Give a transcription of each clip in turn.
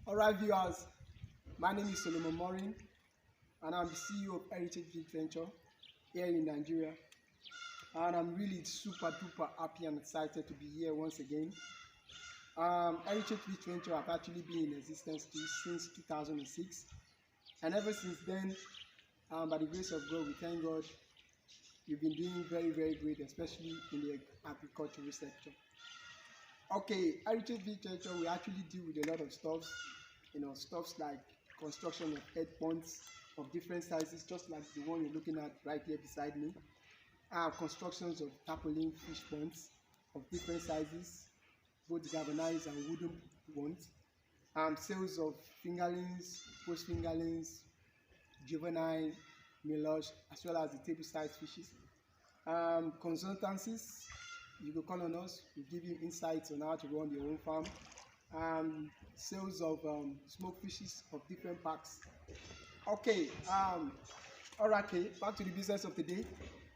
Alright viewers, my name is Solomon Morin and I'm the CEO of Heritage Fish Venture here in Nigeria, and I'm really super duper happy and excited to be here once again. Heritage Fish Venture have actually been in existence since 2006, and ever since then, by the grace of God, we thank God, we've been doing very great, especially in the agricultural sector. Okay, Heritage Fish Venture, we actually deal with a lot of stuffs, stuffs like construction of head ponds of different sizes, just like the one you're looking at right here beside me. Constructions of tarpaulin fish ponds of different sizes, both galvanized and wooden ones. Sales of fingerlings, post fingerlings, juvenile, meluge, as well as the table size fishes. Consultancies, you can call on us, we give you insights on how to run your own farm. Sales of smoked fishes of different packs. Okay, alright, back to the business of the day.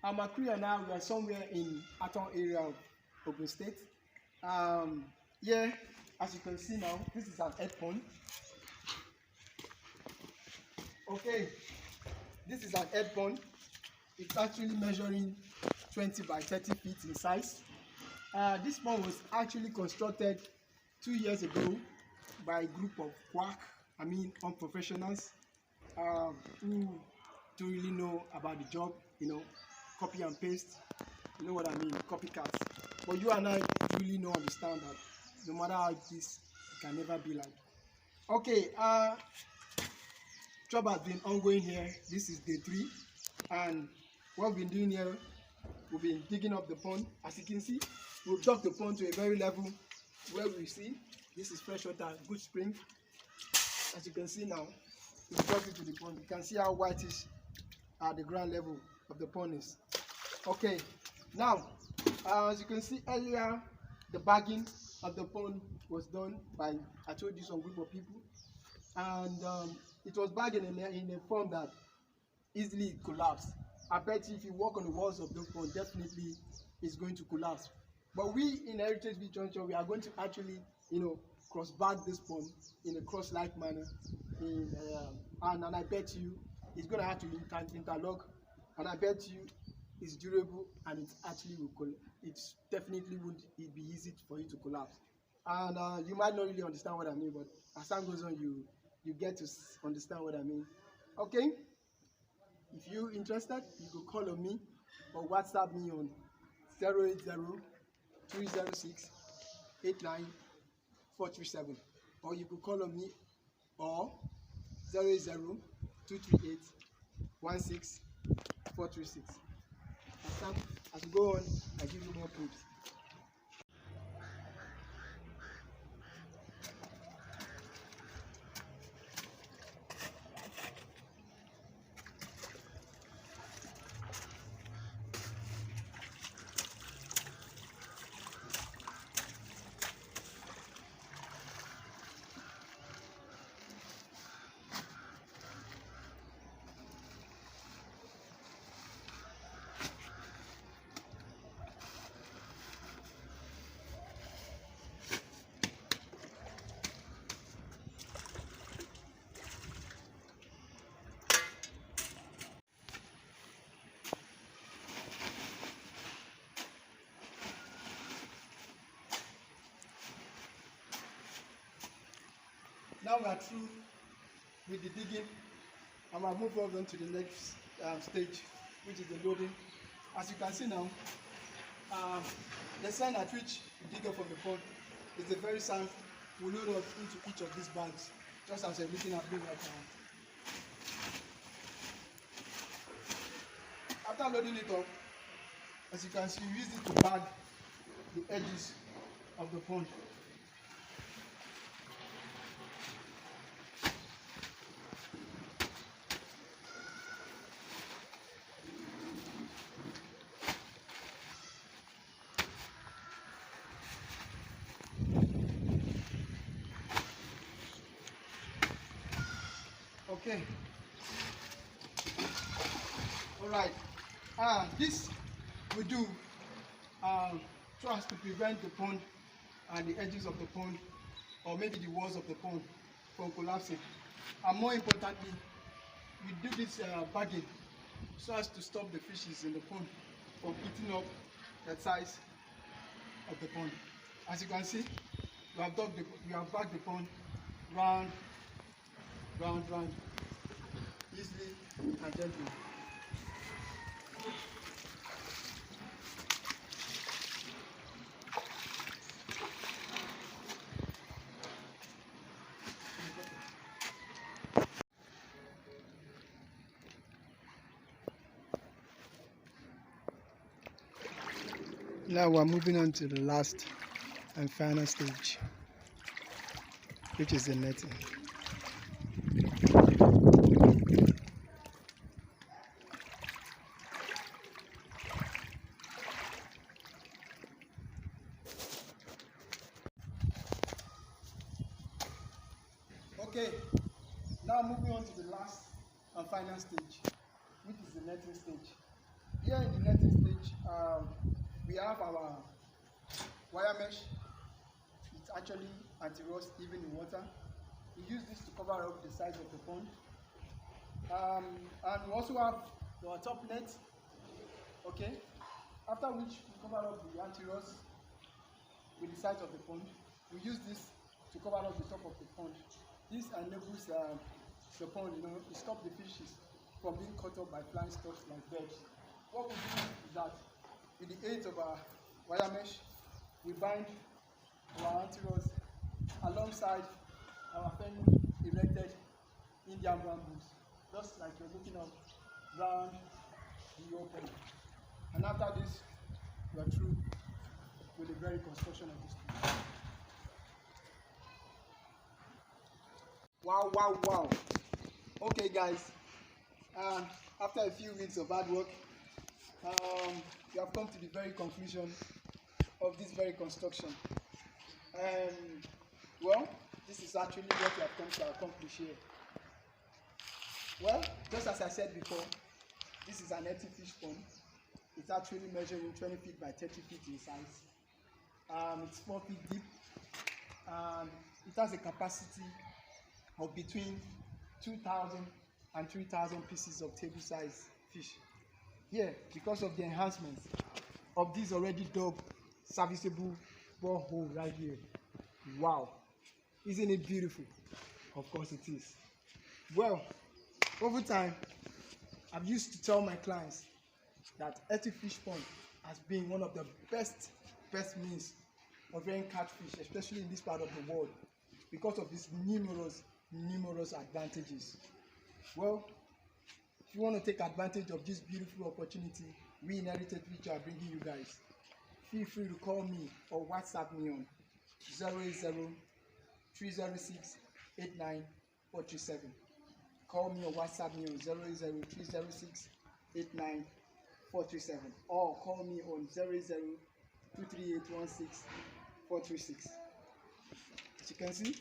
My crew and I, we are somewhere in Earthen area of Ogun State. Yeah, as you can see now, this is an head pond. Okay, this is an head pond. It's actually measuring 20 by 30 feet in size. This pond was actually constructed 2 years ago by a group of unprofessionals who don't really know about the job, copy and paste, you know what I mean, copycats. But you and I really understand that no matter how it is, it can never be like. Okay, job has been ongoing here. This is day 3, and what we've been doing here, we've been digging up the pond. As you can see, we've dug the pond to a very level where we see this is fresh water, good spring. As you can see now, we've dug into the pond. You can see how whitish the ground level of the pond is. Okay, now as you can see earlier, the bagging of the pond was done by, I told you, some group of people, and it was bagging in a form that easily collapsed. I bet you if you walk on the walls of the pond, definitely it's going to collapse. But we in Heritage Fish Venture, we are going to actually, cross bag this pond in a cross-like manner, and I bet you it's going to have to interlock, and I bet you it's durable, and it actually will definitely won't be easy for you to collapse. And you might not really understand what I mean, but as time goes on, you get to understand what I mean. Okay, if you're interested, you can call on me or WhatsApp me on 080-306-89437, or you could call on me or 080-238-16436. As we go on, I give you more proofs. Now we are through with the digging, and we'll move on to the next stage, which is the loading. As you can see now, the sand at which we dig up from the pond is the very sand we load up into each of these bags, just as you're looking at me right now. After loading it up, as you can see, we use it to bag the edges of the pond. Okay. Alright. This we do so as to prevent the pond and the edges of the pond, or maybe the walls of the pond, from collapsing. And more importantly, we do this bagging so as to stop the fishes in the pond from eating up the size of the pond. As you can see, we have bagged the pond round, easily and gently. Now we're moving on to the last and final stage, which is the netting. Okay, now moving on to the last and final stage, which is the netting stage. Here in the netting stage, we have our wire mesh. It's actually anti-rust even in water. We use this to cover up the size of the pond. And we also have our top net. Okay, after which we cover up the anti-rust with the size of the pond. We use this to cover up the top of the pond. This enables the pond, to stop the fishes from being caught up by flying stuff like birds. What we do is that with the aid of our wire mesh, we bind our anti-rust alongside our firmly erected Indian bamboos, just like you're looking up round the open. And after this, we are through with the very construction of this place. Wow. Okay guys, after a few weeks of hard work, we have come to the very conclusion of this very construction. Well, this is actually what we have come to accomplish here. Well, just as I said before, this is an 80 fish pond. It's actually measuring 20 feet by 30 feet in size. It's 4 feet deep. It has a capacity of between 2,000 and 3,000 pieces of table size fish. Here, because of the enhancements of this already dug serviceable borehole right here. Wow, isn't it beautiful? Of course it is. Well, over time, I've used to tell my clients that Earthen fish pond has been one of the best means of rearing catfish, especially in this part of the world, because of its numerous advantages. Well, if you want to take advantage of this beautiful opportunity we in Heritage which are bringing you guys, feel free to call me or WhatsApp me on 080-306-89437. Call me or WhatsApp me on 080-306-89437, or call me on 080-238-16436. As you can see,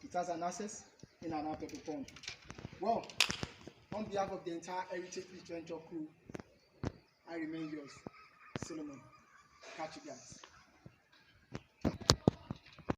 it has an access in and out of the pond. Well, on behalf of the entire Heritage Fish Venture crew, I remain yours, Solomon. Catch you guys.